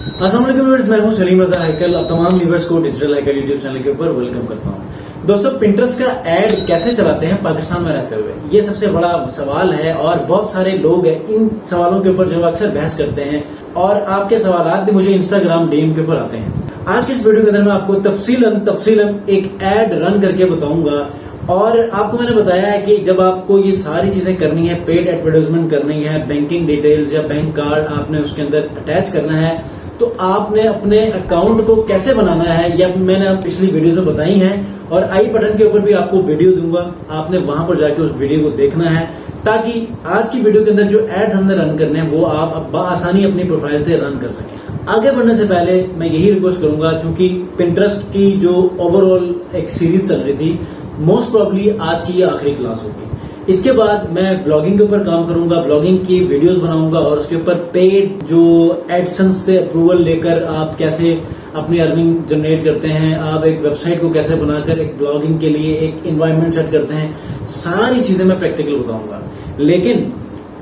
अस्सलाम वालेकुम व्यूअर्स, मैं हूं सलीम रजा हैकल। अब तमाम व्यूअर्स को डिजिटल हैकल यूट्यूब चैनल के ऊपर वेलकम करता हूं। दोस्तों, पिंटरेस्ट का ऐड कैसे चलाते हैं पाकिस्तान में रहते हुए, ये सबसे बड़ा सवाल है और बहुत सारे लोग हैं इन सवालों के ऊपर जो अक्सर बहस करते हैं और आपके सवालात भी मुझे इंस्टाग्राम डीएम के ऊपर आते हैं। आज के इस वीडियो के अंदर मैं आपको तफसीलन एक ऐड रन करके बताऊंगा और आपको मैंने बताया है कि जब आपको ये सारी चीजें करनी है, पेड एडवर्टाइजमेंट करनी है, बैंकिंग डिटेल्स या बैंक कार्ड आपने उसके अंदर अटैच करना है, तो आपने अपने अकाउंट को कैसे बनाना है या मैंने आप पिछली वीडियो में बताई हैं और आई बटन के ऊपर भी आपको वीडियो दूंगा। आपने वहां पर जाके उस वीडियो को देखना है ताकि आज की वीडियो के अंदर जो एड्स हमने रन करने हैं वो आप आसानी अपनी प्रोफाइल से रन कर सकें। आगे बढ़ने से पहले मैं यही रिक्वेस्ट करूंगा, क्योंकि पिंटरेस्ट की जो ओवरऑल एक सीरीज चल रही थी, मोस्ट प्रोबेबली आज की ये आखिरी क्लास होगी। इसके बाद मैं ब्लॉगिंग के ऊपर काम करूंगा, ब्लॉगिंग की वीडियोस बनाऊंगा और उसके ऊपर पेड जो एडसेंस से अप्रूवल लेकर आप कैसे अपनी अर्निंग जनरेट करते हैं, आप एक वेबसाइट को कैसे बनाकर एक ब्लॉगिंग के लिए एक एनवायरनमेंट सेट करते हैं, सारी चीजें मैं प्रैक्टिकल बताऊंगा। लेकिन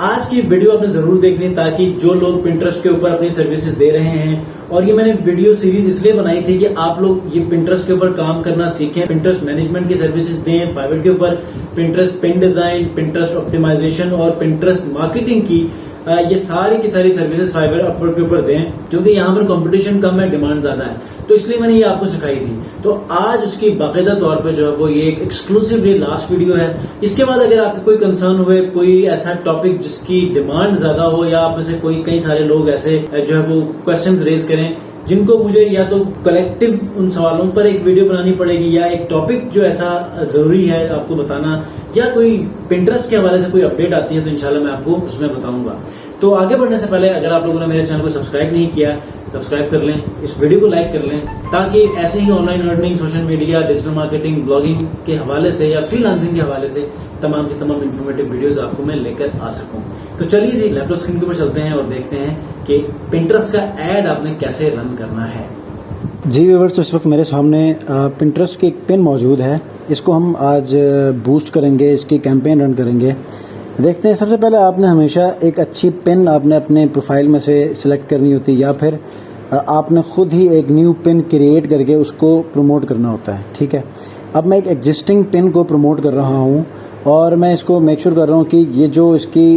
आज की वीडियो आपने जरूर देखनी ताकि जो लोग पिंटरेस्ट के ऊपर अपनी सर्विसेज दे रहे हैं, और ये मैंने वीडियो सीरीज इसलिए बनाई थी कि आप लोग ये पिंटरेस्ट के ऊपर काम करना सीखें, पिंटरेस्ट मैनेजमेंट की सर्विसेज दें, फाइवर के ऊपर Pinterest pin design, Pinterest optimisation और पिंटरेस्ट मार्केटिंग की ये सारी की सारी सर्विसेज फाइवर अपवर्क के ऊपर दें, क्योंकि यहाँ पर कंपटीशन कम है, डिमांड ज्यादा है, तो इसलिए मैंने ये आपको सिखाई थी। तो आज उसकी बाकायदा तौर पे जो है वो ये एक एक्सक्लूसिवली लास्ट वीडियो है। इसके बाद अगर आपके कोई कंसर्न हुए, कोई ऐसा टॉपिक जिसकी डिमांड ज्यादा हो या आप में से कई सारे लोग ऐसे जो है वो क्वेश्चंस रेज करें जिनको मुझे या तो कलेक्टिव उन सवालों पर एक वीडियो बनानी पड़ेगी या एक टॉपिक जो ऐसा जरूरी है आपको बताना, या कोई पिंटरेस्ट के हवाले से कोई अपडेट आती है तो इंशाल्लाह मैं आपको उसमें बताऊंगा। तो आगे बढ़ने से पहले अगर आप लोगों ने मेरे चैनल को सब्सक्राइब नहीं किया, सब्सक्राइब कर लें, इस वीडियो को लाइक कर लें, ताकि ऐसे ही online earning, social media, digital marketing, blogging के हवाले से या फ्रीलांसिंग के हवाले से तमाम की तमाम इन्फॉर्मेटिव वीडियोस आपको मैं लेकर आ सकूं। तो चलिए जी, लैपटॉप स्क्रीन के ऊपर चलते हैं और देखते हैं कि पिंटरेस्ट का ऐड आपने कैसे रन करना है। जी व्यूअर्स, तो इस वक्त मेरे सामने पिंटरेस्ट की एक पिन मौजूद है। इसको हम आज बूस्ट करेंगे, इसकी कैंपेन रन करेंगे। देखते हैं। सबसे पहले आपने हमेशा एक अच्छी पिन आपने अपने प्रोफाइल में से सिलेक्ट करनी होती है, या फिर आपने खुद ही एक न्यू पिन क्रिएट करके उसको प्रमोट करना होता है। ठीक है, अब मैं एक एग्जिस्टिंग पिन को प्रमोट कर रहा हूँ और मैं इसको मेक श्योर कर रहा हूँ कि ये जो इसकी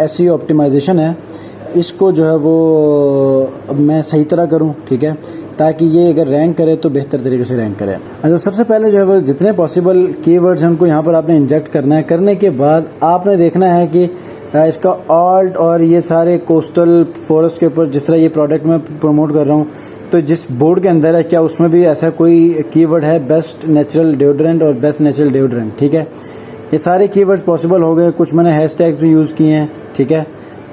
एसईओ ऑप्टिमाइजेशन है, इसको जो है वो मैं सही तरह करूँ। ठीक है, ताकि ये अगर रैंक करे तो बेहतर तरीके से रैंक करे। अच्छा, सबसे पहले जो है वो जितने पॉसिबल कीवर्ड्स हैं उनको यहाँ पर आपने इंजेक्ट करना है। करने के बाद आपने देखना है कि इसका ऑल्ट और ये सारे कोस्टल फॉरेस्ट के ऊपर जिस तरह ये प्रोडक्ट मैं प्रमोट कर रहा हूँ, तो जिस बोर्ड के अंदर है क्या उसमें भी ऐसा कोई कीवर्ड है, बेस्ट नेचुरल डिओड्रेंट और बेस्ट नेचुरल डिओड्रेंट। ठीक है, ये सारे कीवर्ड्स पॉसिबल हो गए। कुछ मैंने हैशटैग्स भी यूज़ किए हैं। ठीक है,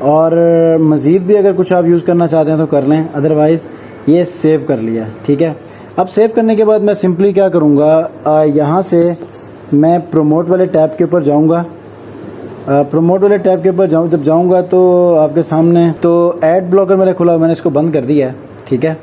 और मज़ीद भी अगर कुछ आप यूज़ करना चाहते हैं तो कर लें, अदरवाइज़ ये सेव कर लिया। ठीक है, अब सेव करने के बाद मैं सिंपली क्या करूँगा, यहाँ से मैं प्रोमोट वाले टैब के ऊपर जाऊँगा। प्रोमोट वाले टैब के ऊपर जब जाऊँगा तो आपके सामने तो ऐड ब्लॉकर मेरा खुला, मैंने इसको बंद कर दिया है। ठीक है,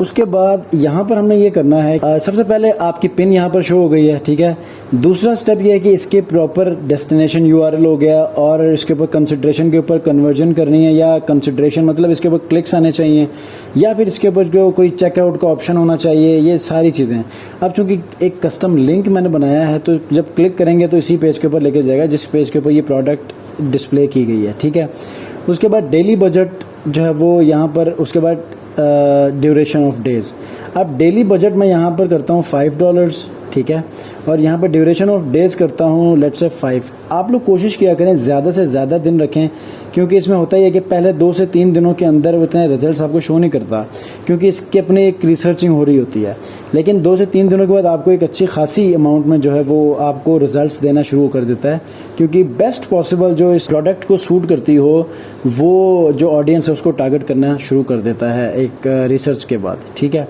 उसके बाद यहाँ पर हमने ये करना है, सबसे पहले आपकी पिन यहाँ पर शो हो गई है। ठीक है, दूसरा स्टेप ये है कि इसके प्रॉपर डेस्टिनेशन यूआरएल हो गया और इसके ऊपर कंसिडरेशन के ऊपर कन्वर्जन करनी है, या कंसिडरेशन मतलब इसके ऊपर क्लिक्स आने चाहिए, या फिर इसके ऊपर जो कोई चेकआउट का ऑप्शन होना चाहिए, ये सारी चीज़ें। अब चूंकि एक कस्टम लिंक मैंने बनाया है तो जब क्लिक करेंगे तो इसी पेज के ऊपर लेके जाएगा जिस पेज के ऊपर ये प्रोडक्ट डिस्प्ले की गई है। ठीक है, उसके बाद डेली बजट जो है वो यहाँ पर, उसके बाद ड्यूरेशन ऑफ डेज। अब डेली बजट मैं यहाँ पर करता हूँ $5। ठीक है, और यहाँ पर ड्यूरेशन ऑफ डेज करता हूँ लेट्स से 5। आप लोग कोशिश किया करें ज़्यादा से ज़्यादा दिन रखें, क्योंकि इसमें होता ही है कि पहले 2 से 3 दिनों के अंदर वो इतने रिजल्ट्स आपको शो नहीं करता, क्योंकि इसके अपने एक रिसर्चिंग हो रही होती है। लेकिन 2 से 3 दिनों के बाद आपको एक अच्छी खासी अमाउंट में जो है वो आपको रिजल्ट्स देना शुरू कर देता है, क्योंकि बेस्ट पॉसिबल जो इस प्रोडक्ट को सूट करती हो वो जो ऑडियंस है उसको टारगेट करना शुरू कर देता है एक रिसर्च के बाद। ठीक है,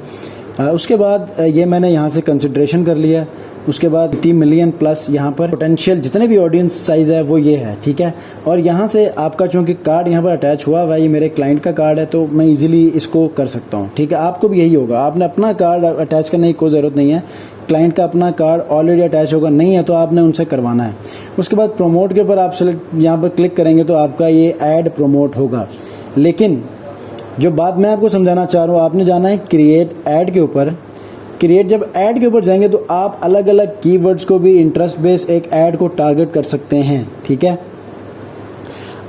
उसके बाद ये मैंने यहाँ से कंसिडरेशन कर लिया। उसके बाद 80 मिलियन प्लस यहाँ पर पोटेंशियल जितने भी ऑडियंस साइज है वो ये है। ठीक है, और यहाँ से आपका चूँकि कार्ड यहाँ पर अटैच हुआ हुआ है, ये मेरे क्लाइंट का कार्ड है तो मैं इजीली इसको कर सकता हूँ। ठीक है, आपको भी यही होगा, आपने अपना कार्ड अटैच करने की कोई ज़रूरत नहीं है। क्लाइंट का अपना कार्ड ऑलरेडी अटैच होगा, नहीं है तो आपने उनसे करवाना है। उसके बाद प्रोमोट के ऊपर आप सेलेक्ट यहाँ पर क्लिक करेंगे तो आपका ये ऐड प्रोमोट होगा। लेकिन जो बात मैं आपको समझाना चाह रहा हूँ, आपने जाना है क्रिएट ऐड के ऊपर। क्रिएट जब ऐड के ऊपर जाएंगे तो आप अलग अलग कीवर्ड्स को भी इंटरेस्ट बेस एक ऐड को टारगेट कर सकते हैं, ठीक है।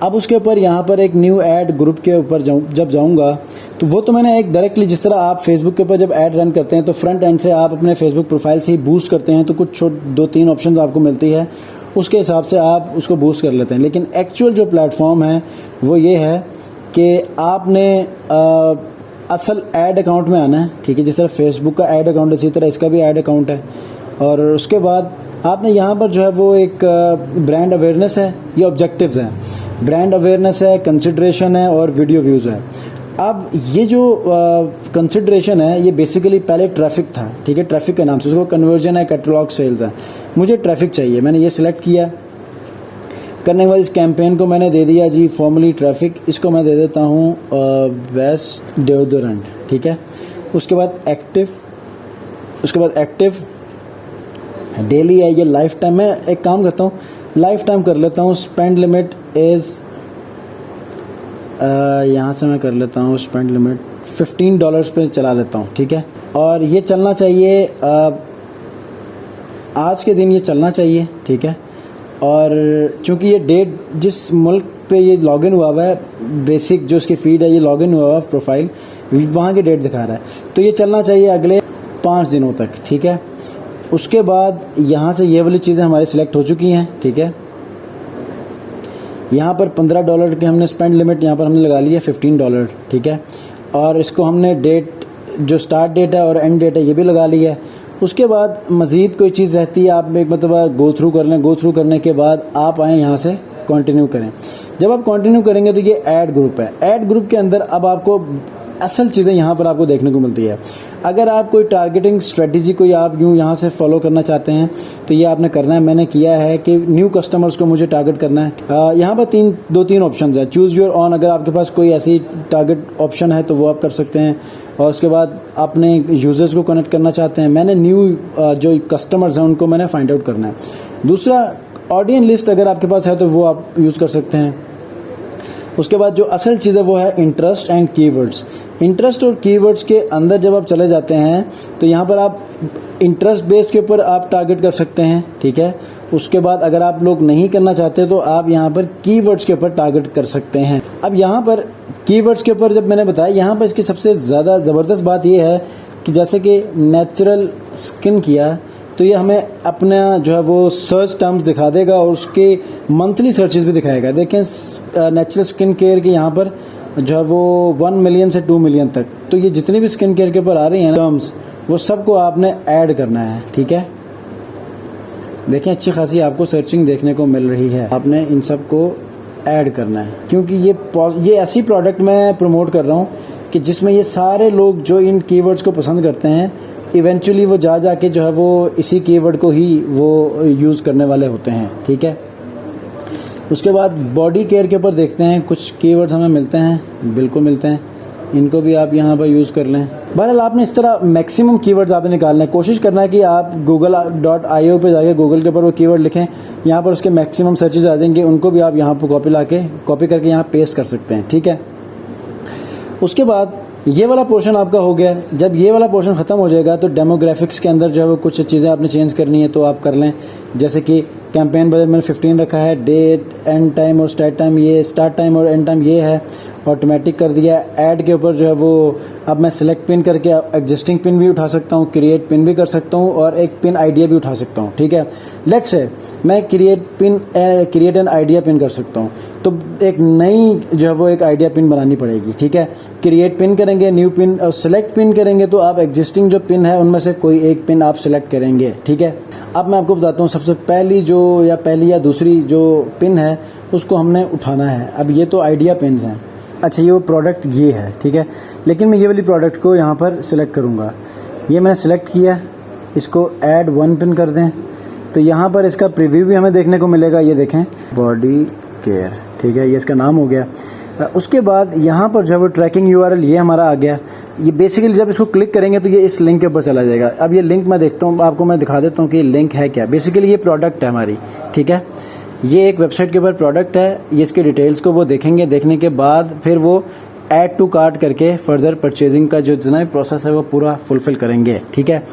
अब उसके ऊपर यहाँ पर एक न्यू ऐड ग्रुप के ऊपर जब जाऊँगा तो वो तो मैंने एक डायरेक्टली, जिस तरह आप फेसबुक के ऊपर जब ऐड रन करते हैं तो फ्रंट एंड से आप अपने फेसबुक प्रोफाइल से ही बूस्ट करते हैं, तो कुछ 2-3 ऑप्शन आपको मिलती है, उसके हिसाब से आप उसको बूस्ट कर लेते हैं। लेकिन एक्चुअल जो प्लेटफॉर्म है वो ये है कि आपने असल ऐड अकाउंट में आना है, ठीक है। जिस तरह फेसबुक का ऐड अकाउंट है इसी तरह इसका भी ऐड अकाउंट है। और उसके बाद आपने यहाँ पर जो है वो एक ब्रांड अवेयरनेस है, ये ऑब्जेक्टिव्स हैं। ब्रांड अवेयरनेस है, कंसिडरेशन है और वीडियो व्यूज़ है। अब ये जो कंसिडरेशन है ये बेसिकली पहले ट्रैफिक था, ठीक है, ट्रैफिक के नाम से, उसको कन्वर्जन है, कैटलॉग सेल्स है। मुझे ट्रैफिक चाहिए, मैंने ये सिलेक्ट किया। करने के बाद इस कैंपेन को मैंने दे दिया जी फॉर्मली ट्रैफिक, इसको मैं दे देता हूँ वेस्ट डेओडोरेंट, ठीक है। उसके बाद एक्टिव डेली है, ये लाइफ टाइम। मैं एक काम करता हूँ, लाइफ टाइम कर लेता हूँ। स्पेंड लिमिट इज़ यहाँ से मैं कर लेता हूँ स्पेंड लिमिट $15 पे चला लेता हूँ, ठीक है। और ये चलना चाहिए आज के दिन, ये चलना चाहिए, ठीक है। और चूँकि ये डेट जिस मुल्क पे ये लॉगिन हुआ है, बेसिक जो उसकी फीड है ये लॉगिन हुआ है प्रोफाइल, वहाँ की डेट दिखा रहा है, तो ये चलना चाहिए अगले 5 दिनों तक, ठीक है। उसके बाद यहाँ से ये वाली चीज़ें हमारी सिलेक्ट हो चुकी हैं, ठीक है। यहाँ पर $15 के हमने स्पेंड लिमिट यहाँ पर हमने लगा लिया $15, ठीक है। और इसको हमने डेट जो स्टार्ट डेट है और एंड डेट है ये भी लगा लिया है। उसके बाद मज़ीद कोई चीज़ रहती है, आप एक मतलब गो थ्रू कर लें। गो थ्रू करने के बाद आप आएँ यहाँ से कंटिन्यू करें। जब आप कंटिन्यू करेंगे तो ये ऐड ग्रुप है। ऐड ग्रुप के अंदर अब आपको असल चीज़ें यहाँ पर आपको देखने को मिलती है। अगर आप कोई टारगेटिंग स्ट्रेटजी कोई आप यूँ यहाँ से फॉलो करना चाहते हैं तो ये आपने करना है। मैंने किया है कि न्यू कस्टमर्स को मुझे टारगेट करना है। यहाँ पर 2-3 ऑप्शन है। चूज़ योर ऑन, अगर आपके पास कोई ऐसी टारगेट ऑप्शन है तो वो आप कर सकते हैं। और उसके बाद अपने यूज़र्स को कनेक्ट करना चाहते हैं, मैंने न्यू जो कस्टमर्स हैं उनको मैंने फाइंड आउट करना है। दूसरा ऑडियंस लिस्ट अगर आपके पास है तो वो आप यूज़ कर सकते हैं। उसके बाद जो असल चीज़ है वो है इंटरेस्ट एंड कीवर्ड्स। इंटरेस्ट और कीवर्ड्स के अंदर जब आप चले जाते हैं तो यहाँ पर आप इंटरेस्ट बेस्ड के ऊपर आप टारगेट कर सकते हैं, ठीक है। उसके बाद अगर आप लोग नहीं करना चाहते तो आप यहाँ पर कीवर्ड्स के ऊपर टारगेट कर सकते हैं। अब यहाँ पर कीवर्ड्स के ऊपर जब मैंने बताया, यहाँ पर इसकी सबसे ज़्यादा ज़बरदस्त बात ये है कि जैसे कि नेचुरल स्किन किया तो ये हमें अपना जो है वो सर्च टर्म्स दिखा देगा और उसके मंथली सर्चेस भी दिखाएगा। देखें नेचुरल स्किन केयर की यहाँ पर जो है वो 1 मिलियन से 2 मिलियन तक, तो ये जितनी भी स्किन केयर के ऊपर आ रही हैं टर्म्स वो सबको आपने ऐड करना है, ठीक है। देखें अच्छी खासी आपको सर्चिंग देखने को मिल रही है, आपने इन सबको ऐड करना है क्योंकि ये ऐसी प्रोडक्ट मैं प्रमोट कर रहा हूँ कि जिसमें ये सारे लोग जो इन कीवर्ड्स को पसंद करते हैं इवेंचुअली वो जाके जो है वो इसी कीवर्ड को ही वो यूज़ करने वाले होते हैं, ठीक है। उसके बाद बॉडी केयर के ऊपर देखते हैं, कुछ कीवर्ड्स हमें मिलते हैं, बिल्कुल मिलते हैं, इनको भी आप यहाँ पर यूज़ कर लें। बहरहाल आपने इस तरह मैक्सिमम कीवर्ड्स आपने निकालना है। कोशिश करना है कि आप google.io पे जाके गूगल के ऊपर वो कीवर्ड लिखें, यहाँ पर उसके मैक्सिमम सर्चेज आ जाएंगे, उनको भी आप यहाँ पर कॉपी करके यहाँ पेस्ट कर सकते हैं, ठीक है। उसके बाद ये वाला पोर्शन आपका हो गया। जब ये वाला पोर्शन ख़त्म हो जाएगा तो डेमोग्राफिक्स के अंदर जो है वो कुछ चीज़ें आपने चेंज करनी है तो आप कर लें। जैसे कि कैंपेन बजट मैंने 15 रखा है, डेट एंड टाइम और स्टार्ट टाइम ये स्टार्ट टाइम और एंड टाइम ये है, ऑटोमेटिक कर दिया। ऐड के ऊपर जो है वो अब मैं सिलेक्ट पिन करके एग्जिस्टिंग पिन भी उठा सकता हूँ, क्रिएट पिन भी कर सकता हूँ और एक पिन आइडिया भी उठा सकता हूँ, ठीक है। लेट्स से मैं क्रिएट एन आइडिया पिन कर सकता हूँ, तो एक नई जो है वो एक आइडिया पिन बनानी पड़ेगी, ठीक है। क्रिएट पिन करेंगे, न्यू पिन और सिलेक्ट पिन करेंगे तो आप एग्जिस्टिंग जो पिन है उनमें से कोई एक पिन आप सिलेक्ट करेंगे, ठीक है। अब मैं आपको बताता हूँ सबसे पहली या दूसरी जो पिन है उसको हमने उठाना है। अब ये तो आइडिया पिन्स हैं, अच्छा ये वो प्रोडक्ट ये है, ठीक है। लेकिन मैं ये वाली प्रोडक्ट को यहाँ पर सिलेक्ट करूँगा, ये मैंने सिलेक्ट किया, इसको ऐड 1 पिन कर दें तो यहाँ पर इसका प्रीव्यू भी हमें देखने को मिलेगा। ये देखें बॉडी केयर, ठीक है, ये इसका नाम हो गया। उसके बाद यहाँ पर जो है ट्रैकिंग URL ये हमारा आ गया। ये बेसिकली जब इसको क्लिक करेंगे तो ये इस लिंक के ऊपर चला जाएगा। अब ये लिंक मैं देखता हूँ, आपको मैं दिखा देता हूँ कि लिंक है क्या। बेसिकली ये प्रोडक्ट है हमारी, ठीक है। ये एक वेबसाइट के ऊपर प्रोडक्ट है, ये इसके डिटेल्स को वो देखेंगे, देखने के बाद फिर वो ऐड टू कार्ट करके फर्दर परचेजिंग का जो जितना भी प्रोसेस है वो पूरा फुलफिल करेंगे, ठीक है।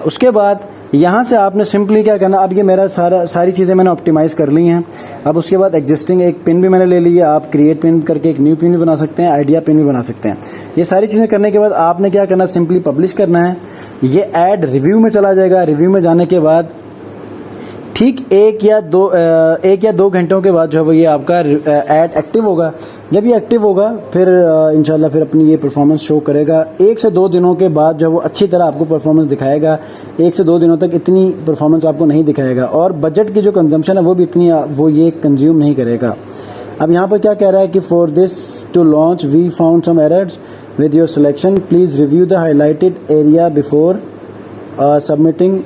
उसके बाद यहाँ से आपने सिंपली क्या करना, अब ये मेरा सारी चीज़ें मैंने ऑप्टिमाइज़ कर ली हैं। अब उसके बाद एग्जिस्टिंग एक पिन भी मैंने ले ली है, आप क्रिएट पिन करके एक न्यू पिन भी बना सकते हैं, आइडिया पिन भी बना सकते हैं। ये सारी चीज़ें करने के बाद आपने क्या करना, सिंपली पब्लिश करना है। ये ऐड रिव्यू में चला जाएगा। रिव्यू में जाने के बाद ठीक एक या दो घंटों के बाद जो है वो ये आपका ऐड एक्टिव होगा। जब ये एक्टिव होगा फिर इंशाल्लाह फिर अपनी ये परफॉर्मेंस शो करेगा। 1 से 2 दिनों के बाद जो है वो अच्छी तरह आपको परफॉर्मेंस दिखाएगा। 1 से 2 दिनों तक इतनी परफॉर्मेंस आपको नहीं दिखाएगा, और बजट की जो कंजम्पशन है वो भी इतनी वो ये कंज्यूम नहीं करेगा। अब यहाँ पर क्या कह रहा है कि for this to launch we found some errors with your selection, please review the highlighted area before submitting.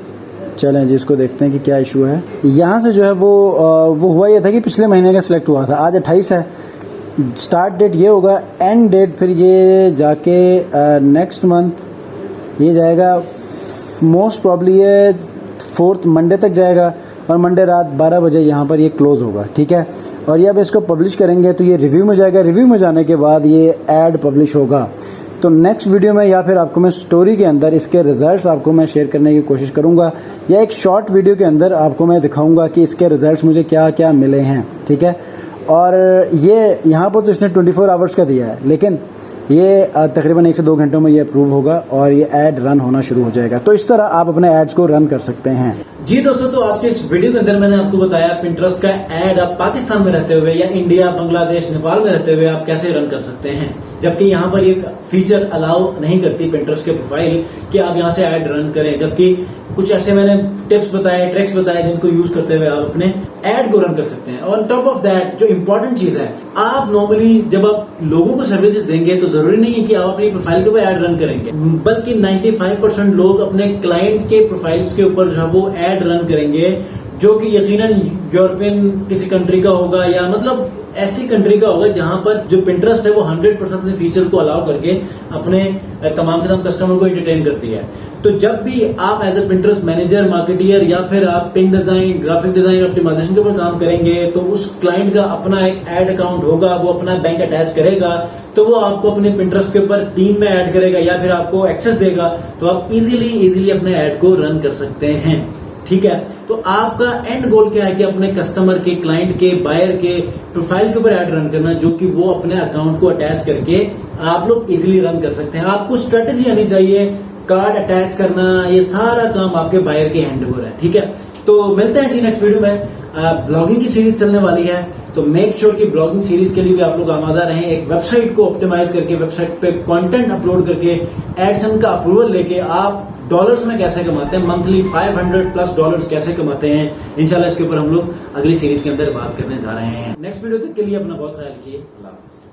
चलें जी, इसको देखते हैं कि क्या इशू है। यहाँ से जो है वो हुआ ये था कि पिछले महीने का सिलेक्ट हुआ था, आज 28 है, स्टार्ट डेट ये होगा, एंड डेट फिर ये जाके नेक्स्ट मंथ ये जाएगा, मोस्ट प्रॉब्ली ये 4th मंडे तक जाएगा, और मंडे रात 12 बजे यहाँ पर ये क्लोज होगा, ठीक है। और ये अब इसको पब्लिश करेंगे तो ये रिव्यू में जाएगा। रिव्यू में जाने के बाद ये ऐड पब्लिश होगा। तो नेक्स्ट वीडियो में या फिर आपको मैं स्टोरी के अंदर इसके रिजल्ट्स आपको मैं शेयर करने की कोशिश करूंगा, या एक शॉर्ट वीडियो के अंदर आपको मैं दिखाऊंगा कि इसके रिजल्ट्स मुझे क्या क्या मिले हैं, ठीक है। और ये यहाँ पर तो इसने 24 आवर्स का दिया है, लेकिन ये तकरीबन 1 से 2 घंटों में ये अप्रूव होगा और ये ऐड रन होना शुरू हो जाएगा। तो इस तरह आप अपने एड्स को रन कर सकते हैं। जी दोस्तों, तो आज के इस वीडियो के अंदर मैंने आपको बताया पिंटरेस्ट का ऐड आप पाकिस्तान में रहते हुए या इंडिया, बांग्लादेश, नेपाल में रहते हुए आप कैसे रन कर सकते हैं, जबकि यहाँ पर ये फीचर अलाउ नहीं करती पिंटरेस्ट के प्रोफाइल कि आप यहाँ से ऐड रन करें। जबकि कुछ ऐसे मैंने टिप्स बताए, ट्रिक्स बताए जिनको यूज करते हुए आप अपने ऐड को रन कर सकते हैं। और टॉप ऑफ दैट जो इंपॉर्टेंट चीज है, आप नॉर्मली जब आप लोगों को सर्विसेज देंगे तो जरूरी नहीं है कि आप अपनी प्रोफाइल के ऊपर ऐड रन करेंगे, बल्कि 95% लोग अपने क्लाइंट के प्रोफाइल्स के ऊपर जो है वो ऐड रन करेंगे, जो कि यकीनन यूरोपियन किसी कंट्री का होगा, या मतलब ऐसी कंट्री का होगा जहां पर जो पिंटरेस्ट है वो 100% अपने फीचर को अलाउ करके अपने तमाम के तमाम कस्टमर को एंटरटेन करती है। तो जब भी आप as a Pinterest manager, marketer, या फिर आप pin design, graphic design, optimisation के ऊपर काम करेंगे, तो उस क्लाइंट का अपना एक ऐड अकाउंट होगा, वो अपना बैंक अटैच करेगा, तो वो आपको अपने पिंटरेस्ट के ऊपर टीम में ऐड करेगा या फिर आपको एक्सेस देगा, तो आप इजीली अपने ऐड को रन कर सकते हैं, ठीक है। तो आपका एंड गोल क्या है कि अपने कस्टमर के, क्लाइंट के, बायर के प्रोफाइल के ऊपर ऐड रन करना, जो कि वो अपने अकाउंट को अटैच करके आप लोग इजीली रन कर सकते हैं। आपको स्ट्रेटेजी आनी चाहिए, कार्ड अटैच करना, ये सारा काम आपके बायर के हैंड ओवर है, ठीक है। तो मिलते हैं जी नेक्स्ट वीडियो में। ब्लॉगिंग की सीरीज चलने वाली है, तो मेक श्योर कि ब्लॉगिंग सीरीज के लिए भी आप लोग आमादा रहें। एक वेबसाइट को ऑप्टिमाइज करके, वेबसाइट पे कंटेंट अपलोड करके, एडसन का अप्रूवल लेके आप डॉलर्स में कैसे कमाते हैं, मंथली $500+ डॉलर्स कैसे कमाते हैं, इंशाल्लाह इसके ऊपर हम लोग अगली सीरीज के अंदर बात करने जा रहे हैं। नेक्स्ट वीडियो तक के लिए अपना बहुत ख्याल रखिए। अल्लाह हाफिज़।